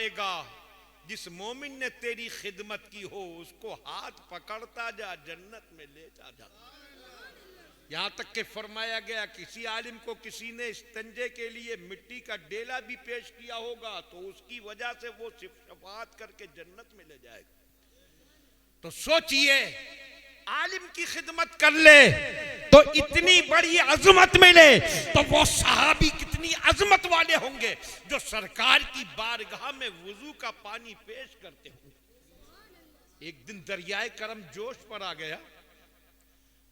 आएगा जिस मोमिन ने तेरी खिदमत की हो उसको हाथ पकड़ता जा, जन्नत में ले जा। यहां तक के फरमाया गया किसी आलिम को किसी ने इस्तंजे के लिए मिट्टी का डेला भी पेश किया होगा तो उसकी वजह से वो शफाअत करके जन्नत में ले जाएगा। तो सोचिए, आलिम की खिदमत कर ले तो इतनी बड़ी अजमत मिले, तो वो सहाबी कितनी अजमत वाले होंगे जो सरकार की बारगाह में वुजू का पानी पेश करते होंगे। एक दिन दरियाए करम जोश पर आ गया,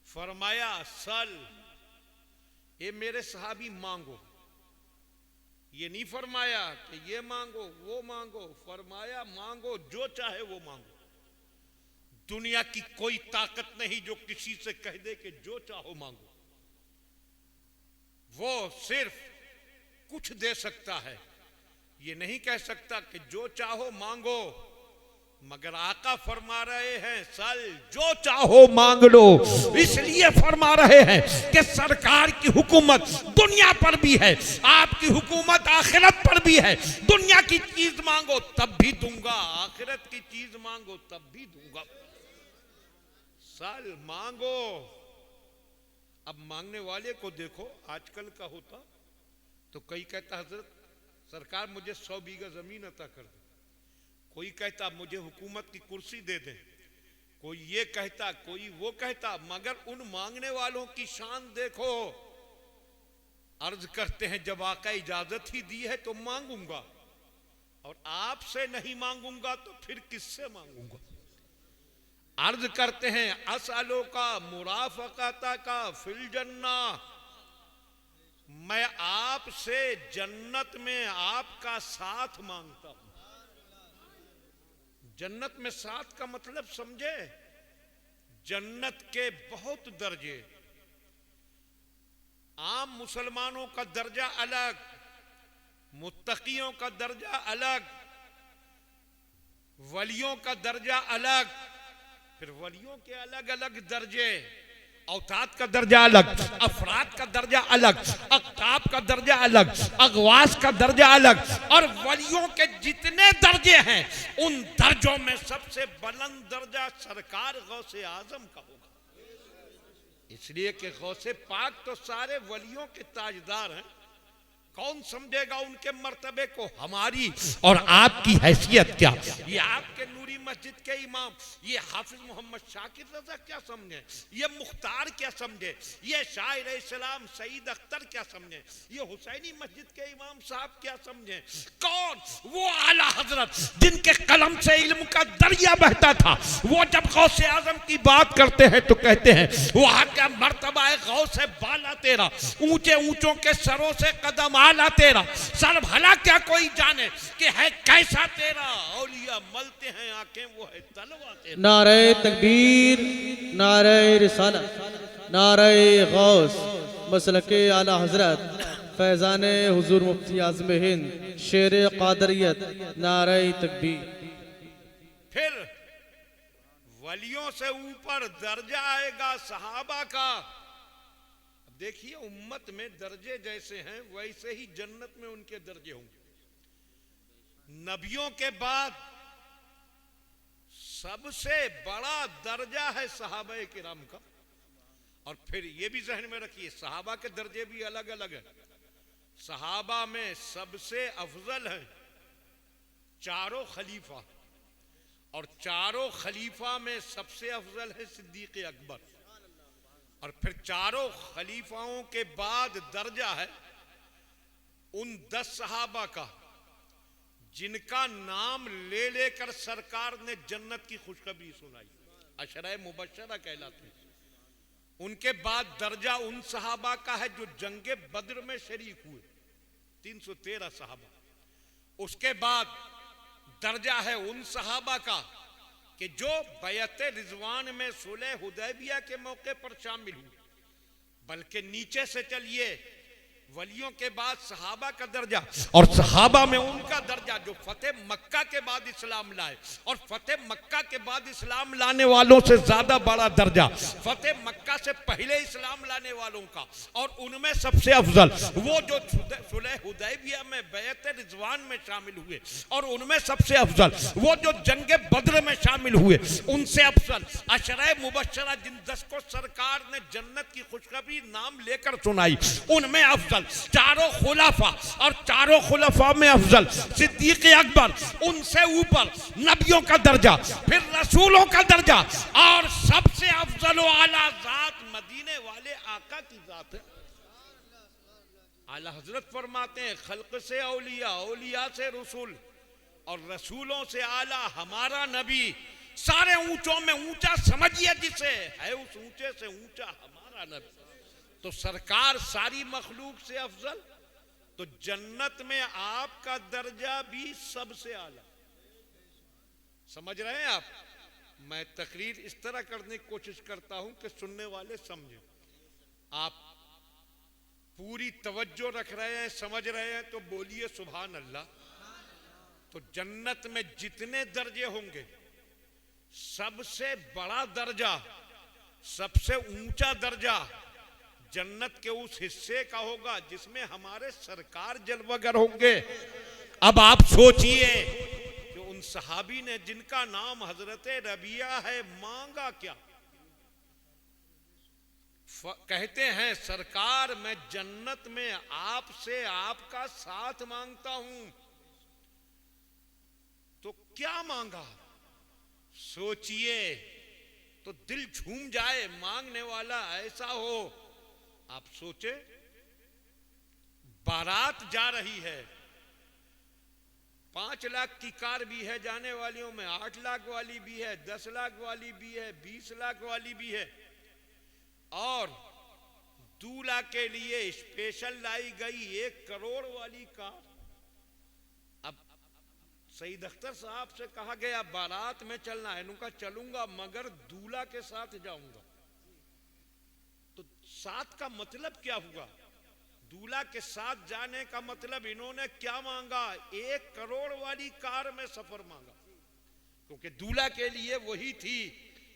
फरमाया सल, ये मेरे सहाबी मांगो। ये नहीं फरमाया कि ये मांगो वो मांगो, फरमाया मांगो जो चाहे वो मांगो। दुनिया की कोई ताकत नहीं जो किसी से कह दे कि जो चाहो मांगो। वो सिर्फ कुछ दे सकता है, ये नहीं कह सकता कि जो चाहो मांगो। मगर आका फरमा रहे हैं सल, जो चाहो मांग लो। इसलिए फरमा रहे हैं कि सरकार की हुकूमत दुनिया पर भी है, आपकी हुकूमत आखिरत पर भी है। दुनिया की चीज मांगो तब भी दूंगा, आखिरत की चीज मांगो तब भी दूंगा। साल मांगो। अब मांगने वाले को देखो, आजकल का होता तो कोई कहता हजरत सरकार मुझे 100 बीघा जमीन अता कर दे, कोई कहता मुझे हुकूमत की कुर्सी दे दे, कोई ये कहता कोई वो कहता। मगर उन मांगने वालों की शान देखो। अर्ज करते हैं जब आका इजाजत ही दी है तो मांगूंगा, और आपसे नहीं मांगूंगा तो फिर किससे मांगूंगा। अर्ज करते हैं असअलो का मुराफकाता का फिल जन्ना, मैं आपसे जन्नत में आपका साथ मांगता हूं। जन्नत में साथ का मतलब समझे, जन्नत के बहुत दर्जे। आम मुसलमानों का दर्जा अलग, मुत्तकियों का दर्जा अलग, वलियों का दर्जा अलग, फिर वलियों के अलग अलग दर्जे, औताद का दर्जा अलग, अफराद का दर्जा अलग, अक्ताब का दर्जा अलग, अगवास का दर्जा अलग। और वलियों के जितने दर्जे हैं उन दर्जों में सबसे बुलंद दर्जा सरकार गौसे आजम का होगा। इसलिए कि गौसे पाक तो सारे वलियों के ताजदार हैं। कौन समझेगा उनके मर्तबे को? हमारी और आपकी हैसियत क्या, ये आपके नूरी मस्जिद के इमाम, ये हाफिज मोहम्मद शाकिर रजा क्या समझे, ये मुख्तार क्या समझे, ये शायर इस्लाम सईद अख्तर क्या समझे, ये हुसैनी मस्जिद के इमाम साहब क्या समझे। कौन? वो आला हजरत जिनके कलम से इल्म का दरिया बहता था। वो जब गौसे आजम की बात करते हैं तो कहते हैं वहां क्या मर्तबा है, गौसे बाला तेरा, ऊंचे ऊंचों के सरों से कदम आला तेरा, सर भला क्या कोई जाने कि है कैसा तेरा। औलिया मलते हैं आंखें, वो है तलवा तेरा। नारे तकबीर, नारे रिसालत, नारे गौस, मसलके आला हजरत फैजान हुजूर मुफ्ती आज़म हिंद शेर कादरियत, नारे तकबीर। फिर वलियों से ऊपर दर्जा आएगा सहाबा का। देखिए उम्मत में दर्जे जैसे हैं वैसे ही जन्नत में उनके दर्जे होंगे। नबियों के बाद सबसे बड़ा दर्जा है सहाबा किराम का। और फिर ये भी जहन में रखिए सहाबा के दर्जे भी अलग अलग है। सहाबा में सबसे अफजल है चारों खलीफा, और चारों खलीफा में सबसे अफजल है सिद्दीक अकबर। और फिर चारों खलीफाओं के बाद दर्जा है उन 10 सहाबा का जिनका नाम ले लेकर सरकार ने जन्नत की खुशखबरी सुनाई, अशरा मुबशरा कहलाते हैं। उनके बाद दर्जा उन सहाबा का है जो जंगे बद्र में शरीक हुए, 313 सहाबा। उसके बाद दर्जा है उन सहाबा का कि जो बैअत रिजवान में सुलह हुदैबिया के मौके पर शामिल हुए। बल्कि नीचे से चलिए वलियों के बाद सहाबा का दर्जा, और सहाबा में उनका दर्जा जो फतेह मक्का के बाद इस्लाम लाए, और फतेह मक्का के बाद इस्लाम लाने वालों से ज्यादा बड़ा दर्जा फतेह मक्का से पहले इस्लाम लाने वालों का, और उनमें सबसे अफजल वो जो सुलह हुदैबिया में बैत रिजवान में शामिल हुए, और उनमें सबसे अफजल वो जो जंग बद्र में शामिल हुए, उनसे अफजल अशरा मुबशरा जिन 10 को सरकार ने जन्नत की खुशखबरी नाम लेकर सुनाई, उनमें अफजल चारों खुलाफा, और चारों खुलाफा में अफजल सिद्दीक अकबर, उनसे ऊपर नबियों का दर्जा, फिर रसूलों का दर्जा, और सबसे अफजल आला जात मदीने वाले आका की जात है। आला हजरत फरमाते हैं खल्क से औलिया, औलिया से रसूल, और रसूलों से आला हमारा नबी। सारे ऊंचों में ऊंचा समझिए जिसे है, उस ऊंचे से ऊंचा हमारा नबी। तो सरकार सारी मखलूक से अफजल, तो जन्नत में आपका दर्जा भी सबसे आला। समझ रहे हैं आप? मैं तकरीर इस तरह करने की कोशिश करता हूं कि सुनने वाले समझें। आप पूरी तवज्जो रख रहे हैं, समझ रहे हैं, तो बोलिए सुभान अल्लाह। तो जन्नत में जितने दर्जे होंगे, सबसे बड़ा दर्जा, सबसे ऊंचा दर्जा जन्नत के उस हिस्से का होगा जिसमें हमारे सरकार जलवागर होंगे। अब आप सोचिए कि उन सहाबी ने जिनका नाम हजरत रबिया है, मांगा क्या? कहते हैं सरकार मैं जन्नत में आपसे आपका साथ मांगता हूं। तो क्या मांगा? सोचिए तो दिल झूम जाए। मांगने वाला ऐसा हो, आप सोचे बारात जा रही है, 5 लाख की कार भी है जाने वालियों में, 8 लाख वाली भी है, 10 लाख वाली भी है, 20 लाख वाली भी है, और दूल्हा के लिए स्पेशल लाई गई 1 करोड़ वाली कार। अब सईद अख्तर साहब से कहा गया बारात में चलना है, उनका चलूंगा मगर दूल्हा के साथ जाऊंगा। तो साथ का मतलब क्या हुआ? दूल्हा के साथ जाने का मतलब इन्होंने क्या मांगा? 1 करोड़ वाली कार में सफर मांगा, क्योंकि दूल्हा के लिए वही थी।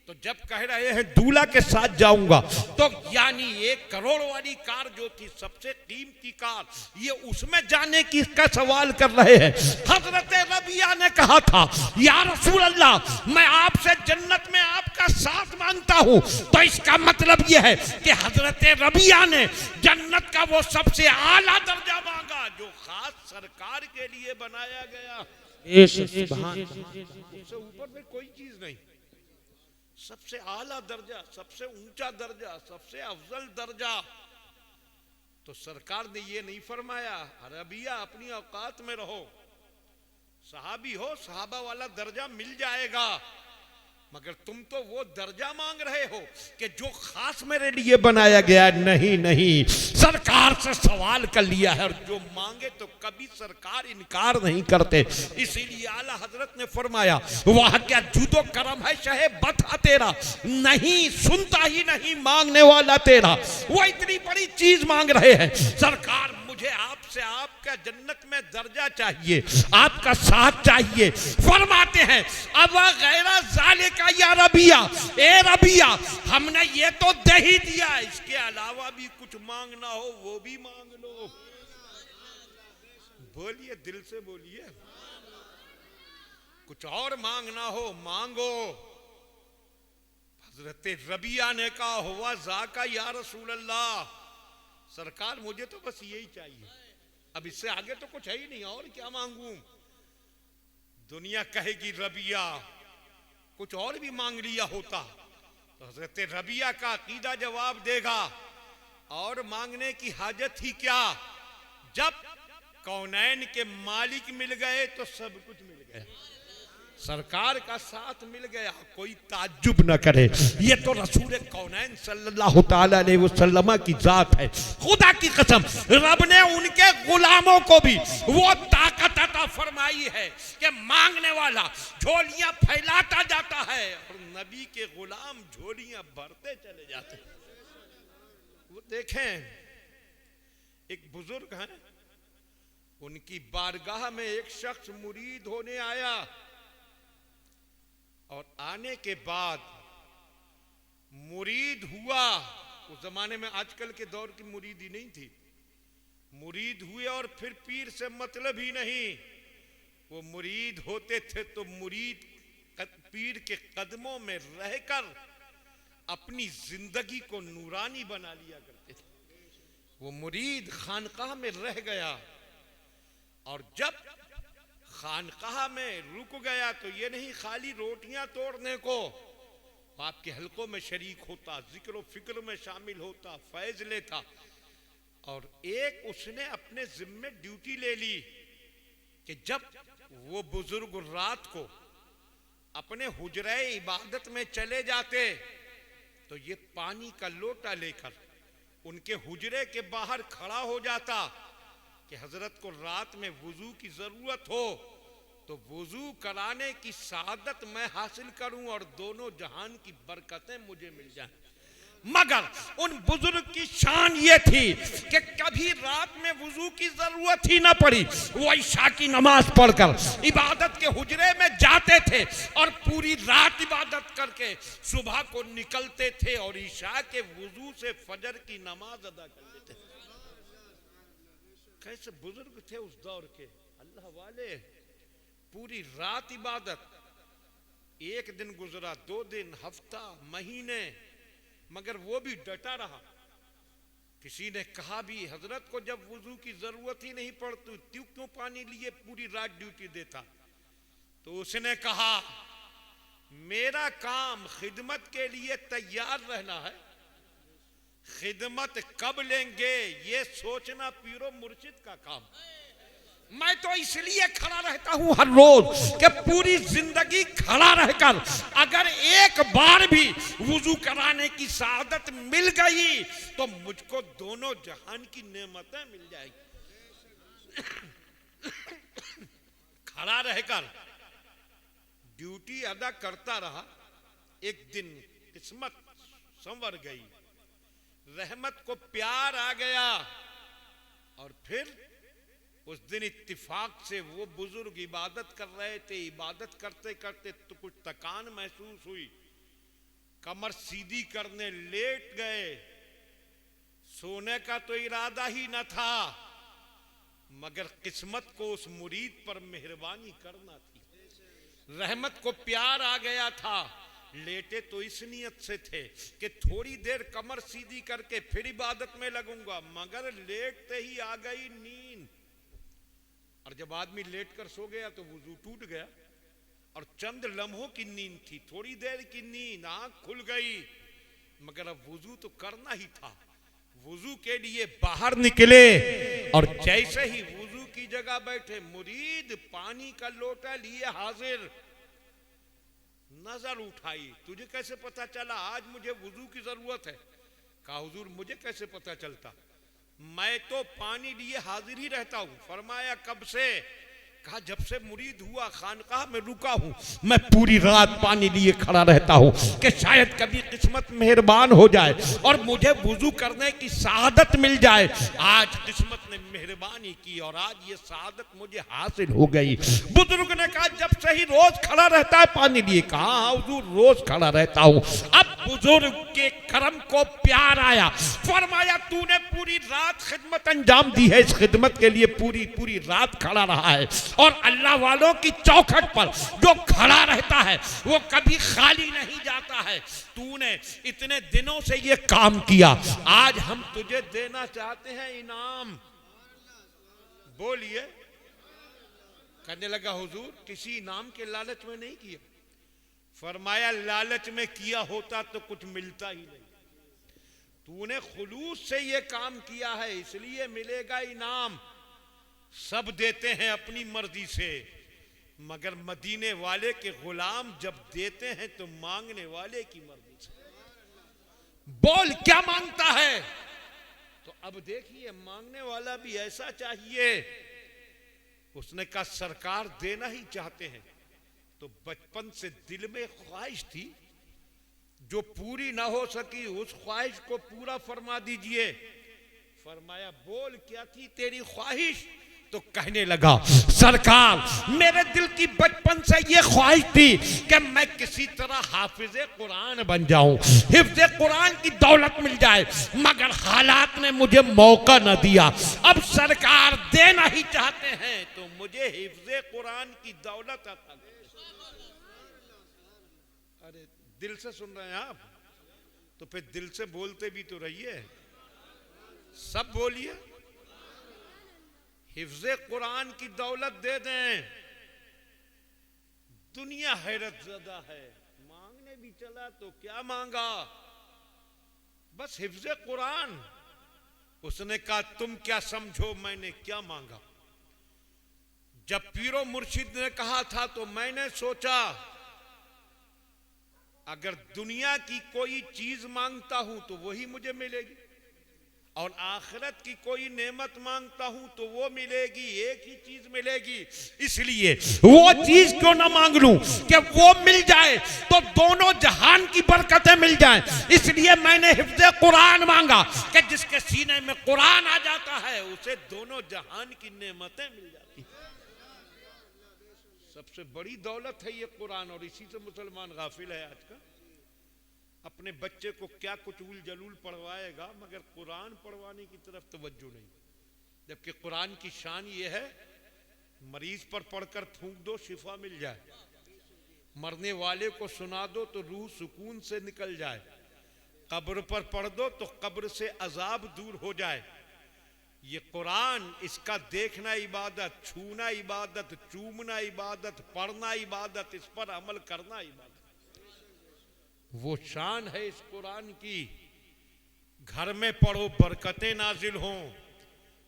तो जब कह रहे हैं दूल्हा के साथ जाऊंगा, तो यानी 1 करोड़ वाली कार जो थी सबसे कीमती कार, ये उसमें जाने की का सवाल कर रहे हैं। हजरत रबिया ने कहा था या रसूल अल्लाह मैं आपसे जन्नत में आपका साथ मांगता हूं। तो इसका मतलब यह है कि हजरत रबिया ने जन्नत का वो सबसे आला दर्जा मांगा जो खास सरकार के लिए बनाया गया। उससे ऊपर में कोई चीज नहीं। सबसे आला दर्जा, सबसे ऊंचा दर्जा, सबसे अफजल दर्जा। तो सरकार ने ये नहीं फरमाया रबिया अपनी औकात में रहो, सहाबी हो, सहाबा वाला दर्जा मिल जाएगा, मगर तुम तो वो दर्जा मांग रहे हो कि जो खास मेरे लिए बनाया गया। नहीं नहीं, सरकार से सवाल कर लिया है, और जो मांगे तो कभी सरकार इनकार नहीं करते। इसीलिए आला हजरत ने फरमाया वह क्या जुदो करम है शहे बता तेरा, नहीं सुनता ही नहीं मांगने वाला तेरा। वो इतनी बड़ी चीज मांग रहे हैं। सरकार मुझे आपसे आपका जन्नत में दर्जा चाहिए, आपका साथ चाहिए। फरमाते हैं अब गैरा जाले का या रबिया, ए रबिया हमने ये तो दे ही दिया, इसके अलावा भी कुछ मांगना हो वो भी मांग लो। बोलिए, दिल से बोलिए। कुछ और मांगना हो मांगो। हजरत रबिया ने कहा हुआ जाका या रसूल अल्लाह, सरकार मुझे तो बस यही चाहिए, अब इससे आगे तो कुछ है ही नहीं, और क्या मांगूं। दुनिया कहेगी रबिया कुछ और भी मांग लिया होता, तो हजरत रबिया का अकीदा जवाब देगा और मांगने की हाजत ही क्या, जब कौनैन के मालिक मिल गए तो सब कुछ मिल गया, सरकार का साथ मिल गया। कोई ताज्जुब न करे, ये तो रसूल कौनैन सल्लल्लाहु ताला अलैहि वसल्लम की जात है। खुदा की कसम रब ने उनके गुलामों को भी वो ताकत अता फरमाई है कि मांगने वाला झोलियां फैलाता जाता है और नबी के गुलाम झोलियां भरते चले जाते। वो देखें एक बुजुर्ग हैं, उनकी बारगाह में एक शख्स मुरीद होने आया और आने के बाद मुरीद हुआ। उस जमाने में आजकल के दौर की मुरीदी नहीं थी। मुरीद हुए और फिर पीर से मतलब ही नहीं। वो मुरीद होते थे तो मुरीद पीर के कदमों में रहकर अपनी जिंदगी को नूरानी बना लिया करते थे। वो मुरीद खानकाह में रह गया और जब खानकाह में रुक गया तो ये नहीं खाली रोटियां तोड़ने को, आपके हलकों में शरीक होता, जिक्र फिक्र में शामिल होता, फैज लेता। और एक उसने अपने जिम्मे ड्यूटी ले ली कि जब वो बुजुर्ग रात को अपने हुजरे इबादत में चले जाते तो ये पानी का लोटा लेकर उनके हुजरे के बाहर खड़ा हो जाता कि हजरत को रात में वुजू की जरूरत हो तो वुजू कराने की सादत मैं हासिल करूं और दोनों जहान की बरकतें मुझे मिल जाएं। मगर उन बुजुर्ग की शान ये थी कि कभी रात में वुजू की जरूरत ही ना पड़ी। वो ईशा की नमाज पढ़कर इबादत के हुजरे में जाते थे और पूरी रात इबादत करके सुबह को निकलते थे और ईशा के वुजू से फजर की नमाज अदा कर लेते थे। कैसे बुजुर्ग थे उस दौर के, अल्लाह वाले। पूरी रात इबादत, एक दिन गुजरा, 2 दिन, हफ्ता, महीने, मगर वो भी डटा रहा। किसी ने कहा भी हजरत को जब वुजू की जरूरत ही नहीं पड़ती तू क्यों पानी लिए पूरी रात ड्यूटी देता? तो उसने कहा मेरा काम खिदमत के लिए तैयार रहना है, खिदमत कब लेंगे ये सोचना पीरो मुर्शिद का काम। मैं तो इसलिए खड़ा रहता हूं हर रोज कि पूरी जिंदगी खड़ा रहकर अगर एक बार भी वुजू कराने की सादत मिल गई तो मुझको दोनों जहान की नेमतें मिल जाएगी। खड़ा रहकर ड्यूटी अदा करता रहा। एक दिन किस्मत संवर गई, रहमत को प्यार आ गया और फिर उस दिन इत्तिफाक से वो बुजुर्ग इबादत कर रहे थे। इबादत करते करते तो कुछ थकान महसूस हुई, कमर सीधी करने लेट गए। सोने का तो इरादा ही न था, मगर किस्मत को उस मुरीद पर मेहरबानी करना थी। रहमत को प्यार आ गया था। लेटे तो इस नियत से थे कि थोड़ी देर कमर सीधी करके फिर इबादत में लगूंगा, मगर लेटते ही आ गई नींद। और जब आदमी लेटकर सो गया तो वुजू टूट गया और चंद लम्हों की नींद थी, थोड़ी देर की नींद, आंख खुल गई, मगर अब वुजू तो करना ही था। वुजू के लिए बाहर निकले और जैसे ही वुजू की जगह बैठे, मुरीद पानी का लोटा लिए हाजिर। नजर उठाई, तुझे कैसे पता चला आज मुझे वुजू की जरूरत है? कहा हुजूर मुझे कैसे पता चलता, मैं तो पानी लिए हाजिर ही रहता हूं। फरमाया कब से? कहा जब से मुरीद हुआ, खानकाह में रुका हूं, मैं पूरी रात पानी लिए खड़ा रहता हूं कि शायद कभी किस्मत मेहरबान हो जाए और मुझे वुजू करने की सआदत मिल जाए। आज किस्मत ने मेहरबानी की और आज ये सआदत मुझे हासिल हो गई। बुजुर्ग ने कहा जब से ही रोज खड़ा रहता है पानी लिए? कहा हाँ हुजूर रोज खड़ा रहता हूं। अब बुजुर्ग के करम को प्यार आया, फरमाया तूने पूरी रात खिदमत अंजाम दी है, इस खिदमत के लिए पूरी पूरी रात खड़ा रहा है और अल्लाह वालों की चौखट पर जो खड़ा रहता है वो कभी खाली नहीं जाता है। तूने इतने दिनों से ये काम किया, आज हम तुझे देना चाहते हैं इनाम। बोलिए। कहने लगा हुजूर किसी इनाम के लालच में नहीं किया। फरमाया लालच में किया होता तो कुछ मिलता ही नहीं, तूने खुलूस से ये काम किया है इसलिए मिलेगा इनाम। सब देते हैं अपनी मर्जी से, मगर मदीने वाले के गुलाम जब देते हैं तो मांगने वाले की मर्जी से। बोल क्या मांगता है? तो अब देखिए मांगने वाला भी ऐसा चाहिए। उसने कहा सरकार देना ही चाहते हैं। तो बचपन से दिल में ख्वाहिश थी जो पूरी ना हो सकी, उस ख्वाहिश को पूरा फरमा दीजिए। फरमाया बोल क्या थी तेरी ख्वाहिश? तो कहने लगा सरकार मेरे दिल की बचपन से ये ख्वाहिश थी कि मैं किसी तरह हाफिज़े कुरान बन जाऊं, हिफ्ज़े कुरान की दौलत मिल जाए, मगर हालात ने मुझे मौका न दिया। अब सरकार देना ही चाहते हैं तो मुझे हिफ्ज़े कुरान की दौलत अता करें। अरे दिल से सुन रहे हैं आप? तो फिर दिल से बोलते भी तो रहिए, सब बोलिए। हिफ्ज़े कुरान की दौलत दे दें। दुनिया हैरत ज़दा है, मांगने भी चला तो क्या मांगा, बस हिफ्ज़े कुरान। उसने कहा तुम क्या समझो मैंने क्या मांगा? जब पीरो मुर्शिद ने कहा था तो मैंने सोचा अगर दुनिया की कोई चीज मांगता हूं तो वही मुझे मिलेगी, और आखिरत की कोई नेमत मांगता हूं तो वो मिलेगी, एक ही चीज मिलेगी। इसलिए वो चीज क्यों ना मांग लूं कि वो मिल जाए तो दोनों जहान की बरकतें मिल जाएं। इसलिए मैंने हिफ्ज़े कुरान मांगा कि जिसके सीने में कुरान आ जाता है उसे दोनों जहान की नेमतें मिल जाती हैं। सबसे बड़ी दौलत है ये कुरान, और इसी से मुसलमान गाफिल है आज का। अपने बच्चे को क्या कुछ उल जलूल पढ़वाएगा मगर कुरान पढ़वाने की तरफ तवज्जो नहीं। जबकि कुरान की शान ये है मरीज पर पढ़कर फूंक दो शिफा मिल जाए, मरने वाले को सुना दो तो रूह सुकून से निकल जाए, कब्र पर पढ़ दो तो कब्र से अजाब दूर हो जाए। ये कुरान, इसका देखना इबादत, छूना इबादत, चूमना इबादत, पढ़ना इबादत, इस पर अमल करना इबादत। वो शान है इस कुरान की। घर में पढ़ो बरकतें नाजिल हों,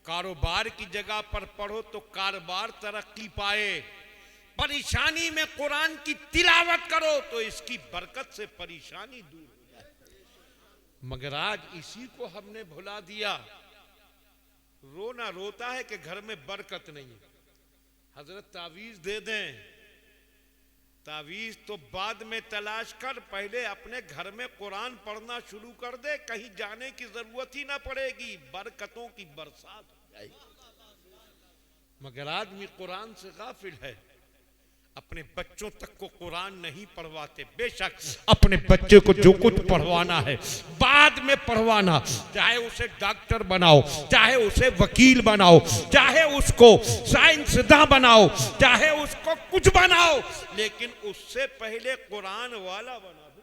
कारोबार की जगह पर पढ़ो तो कारोबार तरक्की पाए, परेशानी में कुरान की तिलावत करो तो इसकी बरकत से परेशानी दूर हो जाए। मगर आज इसी को हमने भुला दिया। रोना रोता है कि घर में बरकत नहीं है। हजरत तावीज दे दें, तावीज तो बाद में तलाश कर, पहले अपने घर में कुरान पढ़ना शुरू कर दे, कहीं जाने की जरूरत ही ना पड़ेगी, बरकतों की बरसात हो जाएगी। मगर आदमी कुरान से गाफिल है, अपने बच्चों तक को कुरान नहीं पढ़वाते। बेशक अपने बच्चे को जो कुछ पढ़वाना है बाद में पढ़वाना, चाहे उसे डॉक्टर बनाओ, चाहे उसे वकील बनाओ, चाहे उसको साइंसदान बनाओ, चाहे उसको कुछ बनाओ, लेकिन उससे पहले कुरान वाला बना दो।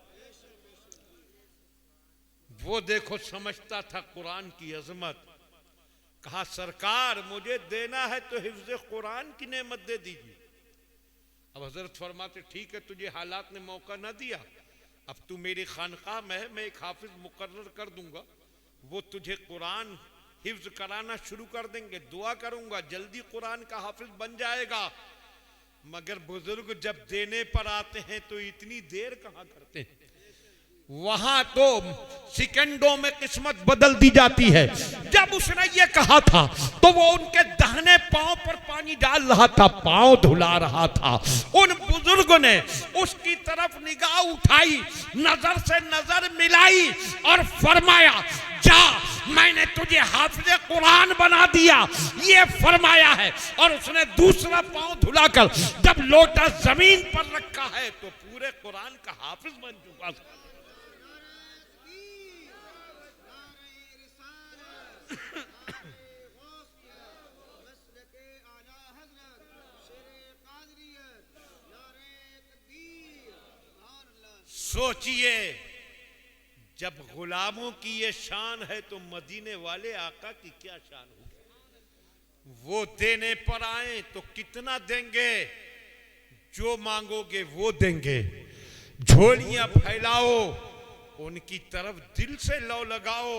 वो देखो समझता था कुरान की अजमत, कहा सरकार मुझे देना है तो हिफ्ज़े कुरान की नेमत दे दीजिए। अब हजरत फरमाते ठीक है तुझे हालात ने मौका ना दिया, अब तू मेरी खानकाह में है, मैं एक हाफिज मुकर्रर कर दूंगा, वो तुझे कुरान हिफ्ज कराना शुरू कर देंगे, दुआ करूंगा जल्दी कुरान का हाफिज बन जाएगा। मगर बुजुर्ग जब देने पर आते हैं तो इतनी देर कहां करते हैं, वहां तो सेकंडों में किस्मत बदल दी जाती है। जब उसने ये कहा था तो वो उनके दाहिने पांव पर पानी डाल रहा था, पांव धुला रहा था। उन बुजुर्गों ने उसकी तरफ निगाह उठाई, नजर से नजर मिलाई और फरमाया जा मैंने तुझे हाफिज़े कुरान बना दिया, ये फरमाया है। और उसने दूसरा पांव धुलाकर जब लोटा जमीन पर रखा है तो पूरे कुरान का हाफिज बन चुका। सोचिए जब गुलामों की ये शान है तो मदीने वाले आका की क्या शान होगी। वो देने पर आए तो कितना देंगे, जो मांगोगे वो देंगे। झोलियां फैलाओ, उनकी तरफ दिल से लौ लगाओ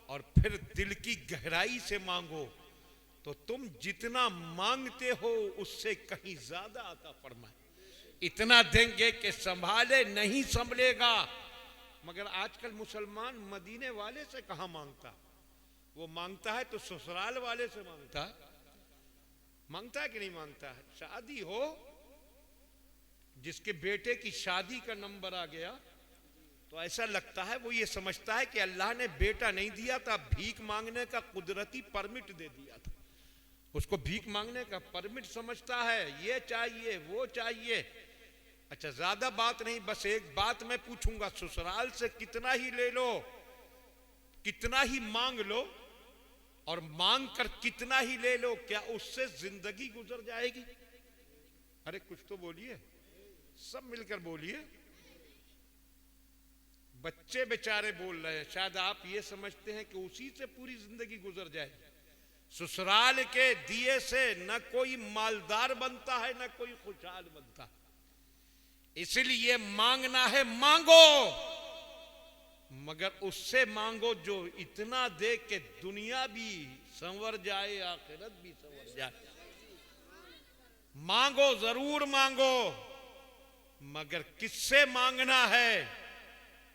और फिर दिल की गहराई से मांगो तो तुम जितना मांगते हो उससे कहीं ज्यादा अता फरमाए। इतना देंगे कि संभाले नहीं संभलेगा। मगर आजकल मुसलमान मदीने वाले से कहां मांगता, वो मांगता है तो ससुराल वाले से मांगता है कि नहीं मांगता है। शादी हो, जिसके बेटे की शादी का नंबर आ गया तो ऐसा लगता है वो ये समझता है कि अल्लाह ने बेटा नहीं दिया था, भीख मांगने का कुदरती परमिट दे दिया था। उसको भीख मांगने का परमिट समझता है, ये चाहिए वो चाहिए। अच्छा, ज्यादा बात नहीं, बस एक बात मैं पूछूंगा, ससुराल से कितना ही ले लो, कितना ही मांग लो और मांग कर कितना ही ले लो, क्या उससे जिंदगी गुजर जाएगी? अरे कुछ तो बोलिए, सब मिलकर बोलिए। बच्चे बेचारे बोल रहे हैं, शायद आप ये समझते हैं कि उसी से पूरी जिंदगी गुजर जाएगी। ससुराल के दिए से न कोई मालदार बनता है न कोई खुशहाल बनता, इसलिए मांगना है मांगो, मगर उससे मांगो जो इतना दे के दुनिया भी संवर जाए, आखिरत भी संवर जाए। मांगो, जरूर मांगो, मगर किससे मांगना है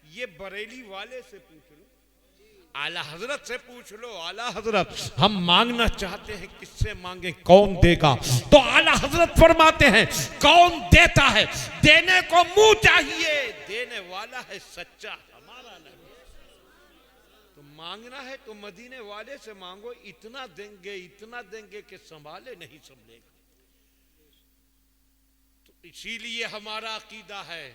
ये बरेली वाले से पूछ लो, आला हजरत से पूछ लो। आला हजरत, हम मांगना चाहते हैं, किससे मांगे, कौन देगा? तो आला हजरत फरमाते हैं, कौन देता है? देने को मुंह चाहिए, देने वाला है सच्चा, हमारा नहीं। तो मांगना है तो मदीने वाले से मांगो, इतना देंगे कि संभाले नहीं संभलेगा। तो इसीलिए हमारा अकीदा है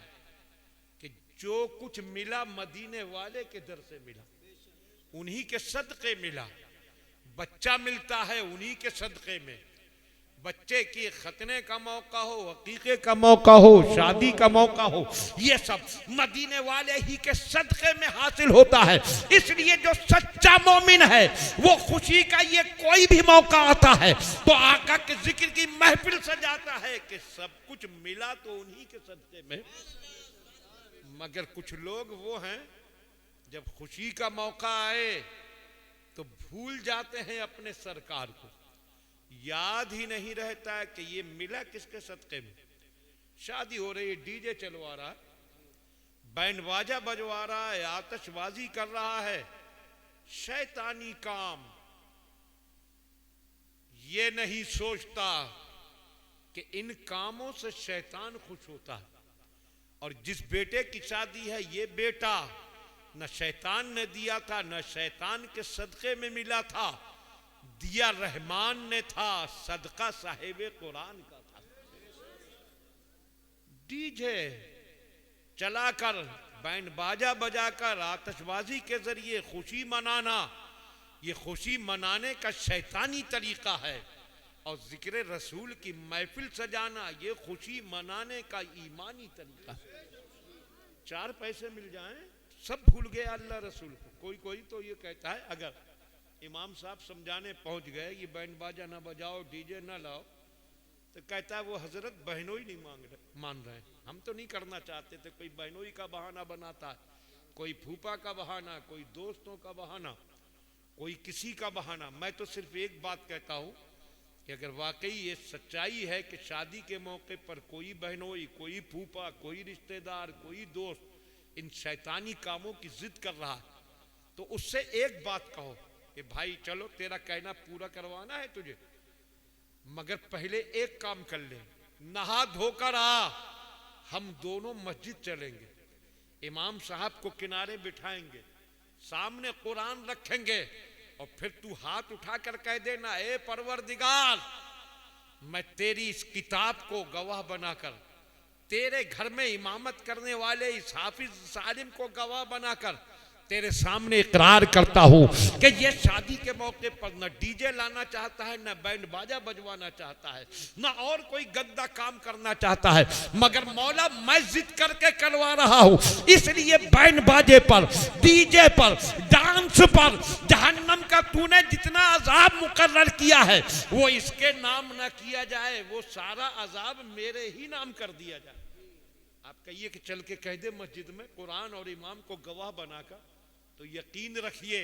कि जो कुछ मिला मदीने वाले के दर से मिला, उन्हीं के सदक़े मिला। बच्चा मिलता है उन्हीं के सदक़े में, बच्चे की खतने का मौका हो, अकीक़े का मौका हो, शादी का मौका हो, ये सब मदीने वाले ही के सदक़े में हासिल होता है। इसलिए जो सच्चा मोमिन है वो खुशी का ये कोई भी मौका आता है तो आका के जिक्र की महफिल सजाता है कि सब कुछ मिला तो उन्हीं के सदक़े में। मगर कुछ लोग वो हैं, जब खुशी का मौका आए तो भूल जाते हैं अपने सरकार को, याद ही नहीं रहता है कि ये मिला किसके सदक़े में। शादी हो रही है, डीजे चलवा रहा है, बैंड बाजा बजवा रहा है, आतिशबाजी कर रहा है, शैतानी काम। ये नहीं सोचता कि इन कामों से शैतान खुश होता है। और जिस बेटे की शादी है, ये बेटा न शैतान ने दिया था, न शैतान के सदक़े में मिला था, दिया रहमान ने था, सदका साहिब कुरान का था। डीजे चलाकर, बैंड बाजा बजाकर, आतिशबाजी के जरिए खुशी मनाना, ये खुशी मनाने का शैतानी तरीका है। और जिक्र रसूल की महफिल सजाना, ये खुशी मनाने का ईमानी तरीका है। 4 पैसे मिल जाएं, सब भूल गए अल्लाह रसूल को। कोई तो ये कहता है, अगर इमाम साहब समझाने पहुंच गए ये बैंड बाजा ना बजाओ, डीजे ना लाओ, तो कहता है वो हजरत बहनोई नहीं मान रहे हैं, हम तो नहीं करना चाहते थे। कोई बहनोई का बहाना बनाता है, कोई फूफा का बहाना, कोई दोस्तों का बहाना, कोई किसी का बहाना। मैं तो सिर्फ एक बात कहता हूं कि अगर वाकई ये सच्चाई है कि शादी के मौके पर कोई बहनोई, कोई फूफा, कोई रिश्तेदार, कोई दोस्त इन शैतानी कामों की जिद कर रहा है, तो उससे एक बात कहो कि भाई चलो तेरा कहना पूरा करवाना है तुझे, मगर पहले एक काम कर ले, नहा धोकर आ, हम दोनों मस्जिद चलेंगे, इमाम साहब को किनारे बिठाएंगे, सामने कुरान रखेंगे और फिर तू हाथ उठाकर कह देना, ए परवरदिगार, मैं तेरी इस किताब को गवाह बनाकर, तेरे घर में इमामत करने वाले इस हाफिज सालिम को गवाह बनाकर तेरे सामने इकरार करता हूं कि ये शादी के मौके पर न डीजे लाना चाहता है, न बैंड बाजा बजवाना चाहता है, न और कोई गंदा काम करना चाहता है, मगर मौला मैं जिद करके करवा रहा हूं। इसलिए बैंड बाजे पर, डीजे पर, डांस पर जहन्नम का तूने जितना अजाब मुकर्रर किया है वो इसके नाम न किया जाए, वो सारा अजाब मेरे ही नाम कर दिया जाए। आप कहिए कि चल के कह दे मस्जिद में कुरान और इमाम को गवाह बनाकर, तो यकीन रखिए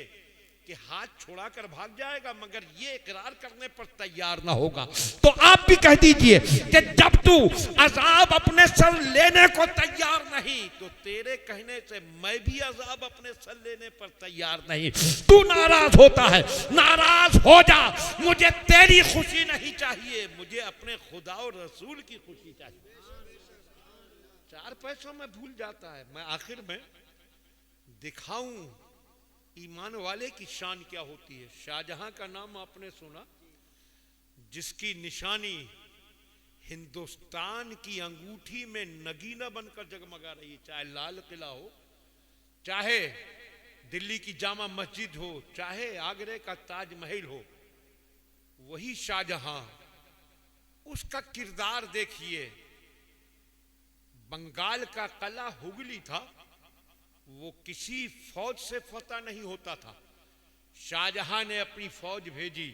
कि हाथ छोड़ाकर भाग जाएगा, मगर ये इकरार करने पर तैयार ना होगा। तो आप भी कह दीजिए कि जब तू अजाब अपने सर लेने को तैयार नहीं, तो तेरे कहने से मैं भी अजाब अपने सर लेने पर तैयार नहीं। तू नाराज होता है, नाराज हो जा, मुझे तेरी खुशी नहीं चाहिए, मुझे अपने खुदा और रसूल की खुशी चाहिए। 4 पैसों में भूल जाता है। मैं आखिर में दिखाऊं ईमान वाले की शान क्या होती है। शाहजहां का नाम आपने सुना, जिसकी निशानी हिंदुस्तान की अंगूठी में नगीना बनकर जगमगा रही है, चाहे लाल किला हो, चाहे दिल्ली की जामा मस्जिद हो, चाहे आगरे का ताजमहल हो, वही शाहजहां। उसका किरदार देखिए, बंगाल का कला हुगली था, वो किसी फौज से फतह नहीं होता था। शाहजहां ने अपनी फौज भेजी,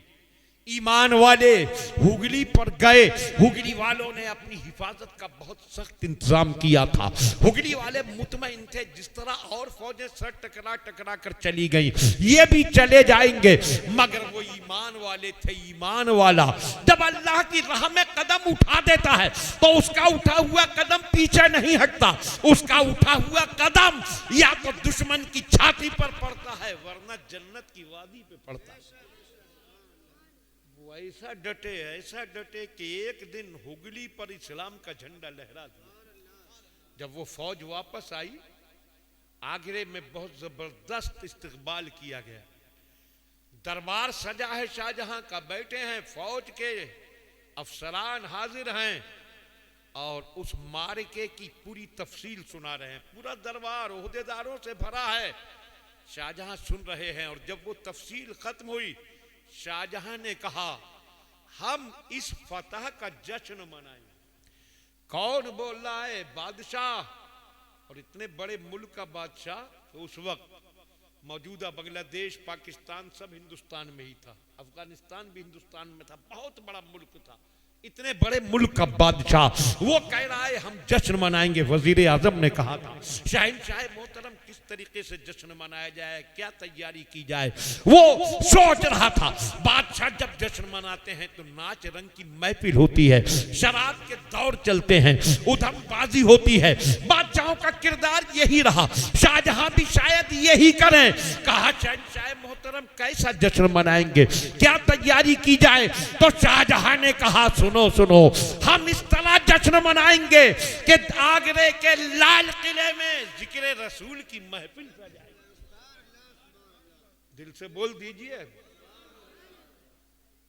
ईमान वाले हुगली पर गए। हुगली वालों ने अपनी हिफाजत का बहुत सख्त इंतजाम किया था। हुगली वाले मुतमईन थे, जिस तरह और फौजें सर टकरा टकरा कर चली गई, ये भी चले जाएंगे, मगर वो ईमान वाले थे। ईमान वाला जब अल्लाह की राह में कदम उठा देता है तो उसका उठा हुआ कदम पीछे नहीं हटता, उसका उठा हुआ कदम या तो दुश्मन की छाती पर पड़ता है, वरना जन्नत की वादी पे पड़ता है। ऐसा डटे कि एक दिन हुगली पर इस्लाम का झंडा लहरा दिया। जब वो फौज वापस आई, आगरे में बहुत जबरदस्त इस्तकबाल किया गया। दरबार सजा है शाहजहां का, बैठे हैं फौज के अफसरान हाजिर हैं और उस मार्के की पूरी तफसील सुना रहे हैं। पूरा दरबार ओहदेदारों से भरा है, शाहजहां सुन रहे हैं। और जब वो तफसील खत्म हुई, शाहजहां ने कहा, हम इस फतह का जश्न मनाएंगे। कौन बोल रहा है? बादशाह। और इतने बड़े मुल्क का बादशाह तो उस वक्त मौजूदा बांग्लादेश, पाकिस्तान सब हिंदुस्तान में ही था, अफगानिस्तान भी हिंदुस्तान में था, बहुत बड़ा मुल्क था। इतने बड़े मुल्क का बादशाह वो कह रहा है हम जश्न मनाएंगे। वजीर आजम ने कहा था, शहंशाह मोहतरम किस तरीके से जश्न मनाया जाए, क्या तैयारी की जाए, वो सोच रहा था। बादशाह जब जश्न मनाते हैं तो नाच रंग की महफिल होती है, शराब के दौर चलते हैं, उधमबाजी होती है। बादशाहों का किरदार यही रहा, शाहजहां भी शायद यही करें। कहा शहंशाह मोहतरम कैसा जश्न मनाएंगे, क्या तैयारी की जाए? तो शाहजहां ने कहा, सुनो, हम इस तरह जश्न मनाएंगे कि आगरे के लाल किले में जिक्र रसूल की महफिल सजाए। दिल से बोल दीजिए,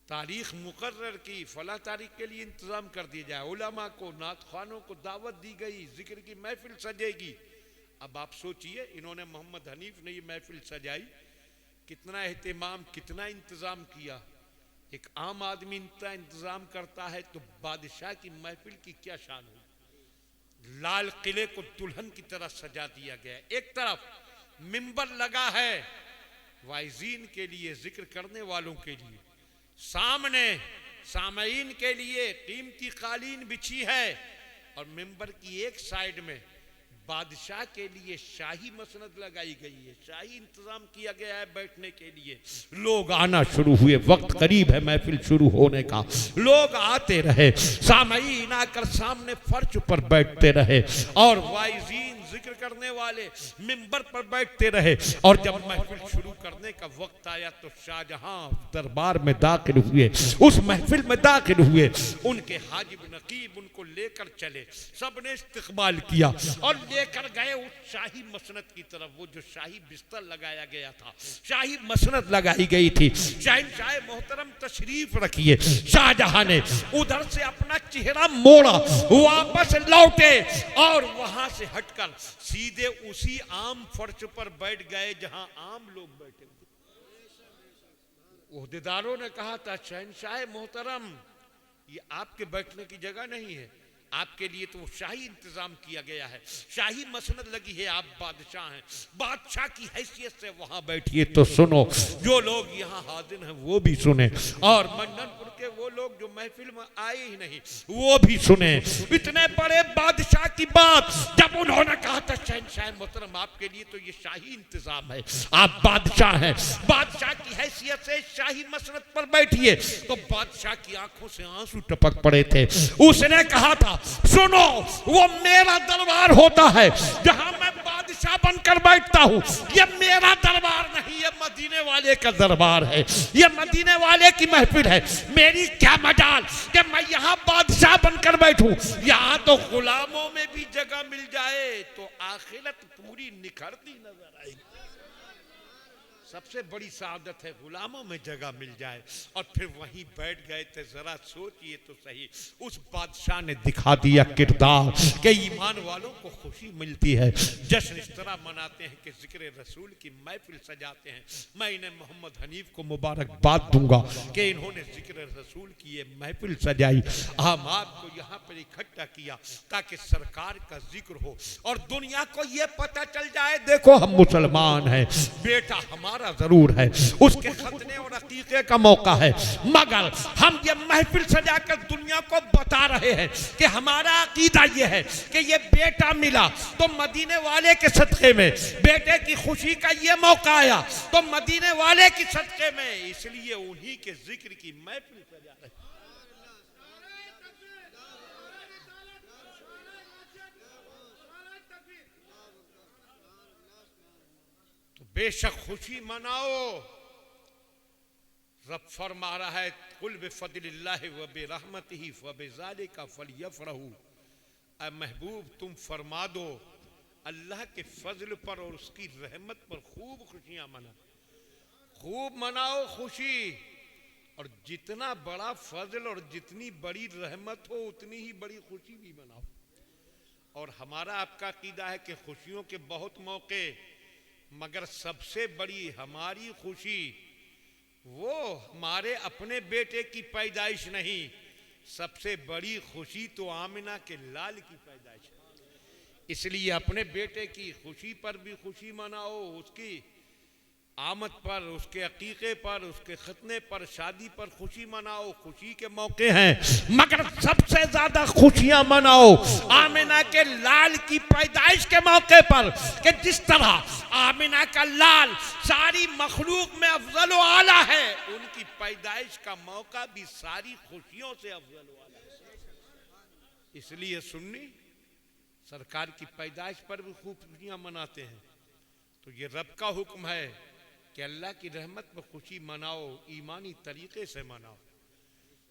तारीख मुकर्रर की, फला तारीख के लिए इंतजाम कर दिया जाए, उलमा को, नात खानों को दावत दी गई, जिक्र की महफिल सजेगी। अब आप सोचिए, इन्होंने मोहम्मद हनीफ ने ये महफिल सजाई, कितना एहतिमाम, कितना इंतजाम किया। एक आम आदमी इतना इंतजाम करता है तो बादशाह की महफिल की क्या शान होगी। लाल किले को दुल्हन की तरह सजा दिया गया। एक तरफ मिंबर लगा है वाइजीन के लिए, जिक्र करने वालों के लिए, सामने सामईन के लिए कीमती कालीन बिछी है, और मिंबर की एक साइड में बादशाह के लिए शाही मसनद लगाई गई है, शाही इंतजाम किया गया है बैठने के लिए। लोग आना शुरू हुए, वक्त करीब है महफिल शुरू होने का। लोग आते रहे, सामईन आकर सामने फर्श पर बैठते रहे और वाइजीन जिक्र करने वाले मिंबर पर बैठते रहे। और जब महफिल शुरू करने का वक्त आया तो शाहजहां दरबार में दाखिल हुए, उस महफिल में दाखिल हुए। उनके हाजिब नकीब उनको लेकर चले, सबने इस्तकबाल किया और लेकर गए उस शाही मसनद की तरफ, वो जो शाही बिस्तर लगाया गया था, शाही मसनद लगाई गई थी। शहंशाह मोहतरम तशरीफ रखिए। शाहजहां ने उधर से अपना चेहरा मोड़ा, वापस लौटे और वहां से हटकर सीधे उसी आम फर्श पर बैठ गए जहां आम लोग बैठे थे। ओहदेदारों ने कहा था, शहंशाह मोहतरम ये आपके बैठने की जगह नहीं है, आपके लिए तो शाही इंतजाम किया गया है, शाही मसनद लगी है, आप बादशाह हैं, बादशाह की हैसियत से वहां बैठिए। तो सुनो, जो लोग यहाँ हाजिर हैं वो भी सुने, और मंडनपुर के वो लोग जो महफिल में आए ही नहीं वो भी सुने। इतने बड़े बादशाह की बात जब उन्होंने कहा था, शहंशाह मोहतरम आपके लिए तो ये शाही इंतजाम है, आप बादशाह हैं, बादशाह की हैसियत से शाही मसनद पर बैठिए। तो बादशाह की आंखों से आंसू टपक पड़े थे। उसने कहा था, सुनो, वो मेरा दरबार होता है जहां मैं बादशाह बनकर बैठता हूं, ये मेरा दरबार नहीं। नहीं, ये मदीने वाले का दरबार है, ये मदीने वाले की महफिल है। मेरी क्या मजाल कि मैं यहाँ बादशाह बनकर बैठूं, यहाँ तो गुलामों में भी जगह मिल जाए तो आखिरत पूरी निखरती नजर आएगी। सबसे बड़ी सादत है गुलामों में जगह मिल जाए। और फिर वहीं बैठ गए थे। जरा सोचिए तो सही, उस बादशाह ने दिखा दिया किरदार कि ईमान वालों को खुशी मिलती है। जश्न इस तरह मनाते हैं कि जिक्र रसूल की महफिल सजाते हैं। मैं इन्हें मोहम्मद हनीफ को मुबारकबाद दूंगा कि इन्होंने जिक्र रसूल की ये महफिल सजाई, हम आपको यहाँ पर इकट्ठा किया ताकि सरकार का जिक्र हो और दुनिया को ये पता चल जाए, देखो हम मुसलमान हैं, बेटा हमारा जरूर है, उसके खतने और अकीके का मौका है। मगर हम ये महफिल सजाकर दुनिया को बता रहे हैं कि हमारा अकीदा ये है कि ये बेटा मिला तो मदीने वाले के सदक़े में, बेटे की खुशी का ये मौका आया तो मदीने वाले की सदक़े में, इसलिए उन्हीं के जिक्र की महफिल सजा रहे हैं। बेशक खुशी मनाओ। रब फरमा रहा है कुल बिफज़लिल्लाहि व बिरहमतिही फबिज़ालिका फलयफ़रहू। ऐ महबूब तुम फरमा दो अल्लाह के फजल पर और उसकी रहमत पर खूब खुशियां मनाओ, खूब मनाओ खुशी। और जितना बड़ा फजल और जितनी बड़ी रहमत हो उतनी ही बड़ी खुशी भी मनाओ। और हमारा आपका अकीदा है कि खुशियों के बहुत मौके, मगर सबसे बड़ी हमारी खुशी वो हमारे अपने बेटे की पैदाइश नहीं, सबसे बड़ी खुशी तो आमिना के लाल की पैदाइश है। इसलिए अपने बेटे की खुशी पर भी खुशी मनाओ, उसकी आमद पर, उसके अकीके पर, उसके खतने पर, शादी पर खुशी मनाओ। खुशी के मौके हैं, मगर सबसे ज्यादा खुशियां मनाओ आमिना के लाल की पैदाइश के मौके पर कि जिस तरह आमिना का लाल सारी मखलूक में अफजल व आला है, उनकी पैदाइश का मौका भी सारी खुशियों से अफजल व आला है। इसलिए सुन्नी सरकार की पैदाइश पर भी खूब खुशियां मनाते हैं। तो ये रब का हुक्म है कि अल्लाह की रहमत में खुशी मनाओ, ईमानी तरीके से मनाओ।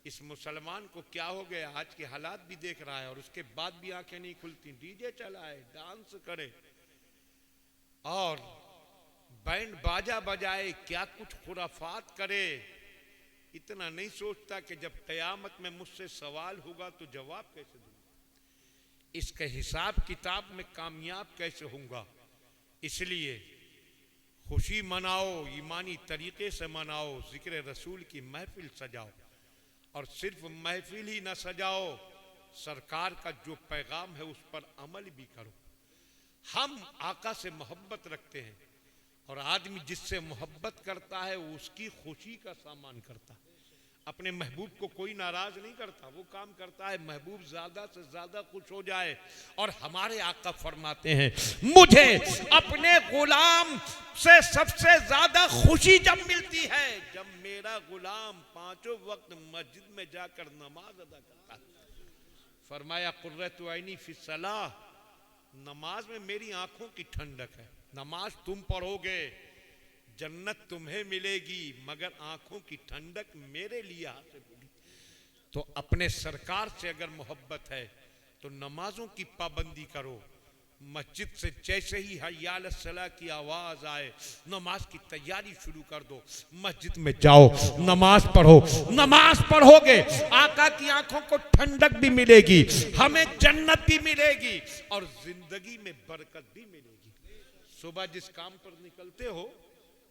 इस मुसलमान को क्या हो गया, आज के हालात भी देख रहा है और उसके बाद भी आंखें नहीं खुलती। डीजे चलाए, डांस करे और बैंड बाजा बजाए, क्या कुछ खुराफात करे, इतना नहीं सोचता कि जब क़यामत में मुझसे सवाल होगा तो जवाब कैसे दूंगा, इसके हिसाब किताब में कामयाब कैसे होऊंगा। इसलिए खुशी मनाओ, ईमानी तरीके से मनाओ, जिक्र रसूल की महफिल सजाओ। और सिर्फ महफिल ही न सजाओ, सरकार का जो पैगाम है उस पर अमल भी करो। हम आका से मोहब्बत रखते हैं और आदमी जिससे मोहब्बत करता है उसकी खुशी का सामान करता है। अपने महबूब को कोई नाराज नहीं करता, वो काम करता है महबूब ज्यादा से ज्यादा खुश हो जाए। और हमारे आका फरमाते हैं मुझे अपने गुलाम से सबसे ज्यादा खुशी जब मिलती है जब मेरा गुलाम पांचों वक्त मस्जिद में जाकर नमाज अदा करता है। फरमाया कुर्रतु ऐनी फी सलाह, नमाज में मेरी आंखों की ठंडक है। नमाज तुम पढ़ोगे जन्नत तुम्हें मिलेगी, मगर आंखों की ठंडक मेरे लिए हासिल होगी। तो अपने सरकार से अगर मोहब्बत है तो नमाजों की पाबंदी करो। मस्जिद से जैसे ही हय्या अला सलाह की आवाज आए नमाज की तैयारी शुरू कर दो, मस्जिद में जाओ, नमाज पढ़ो। नमाज पढ़ोगे आका की आंखों को ठंडक भी मिलेगी, हमें जन्नत भी मिलेगी और जिंदगी में बरकत भी मिलेगी। सुबह जिस काम पर निकलते हो,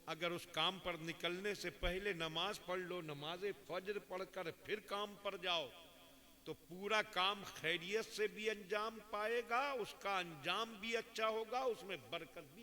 अगर उस काम पर निकलने से पहले नमाज पढ़ लो, नमाज फजर पढ़कर फिर काम पर जाओ, तो पूरा काम खैरियत से भी अंजाम पाएगा, उसका अंजाम भी अच्छा होगा, उसमें बरकत भी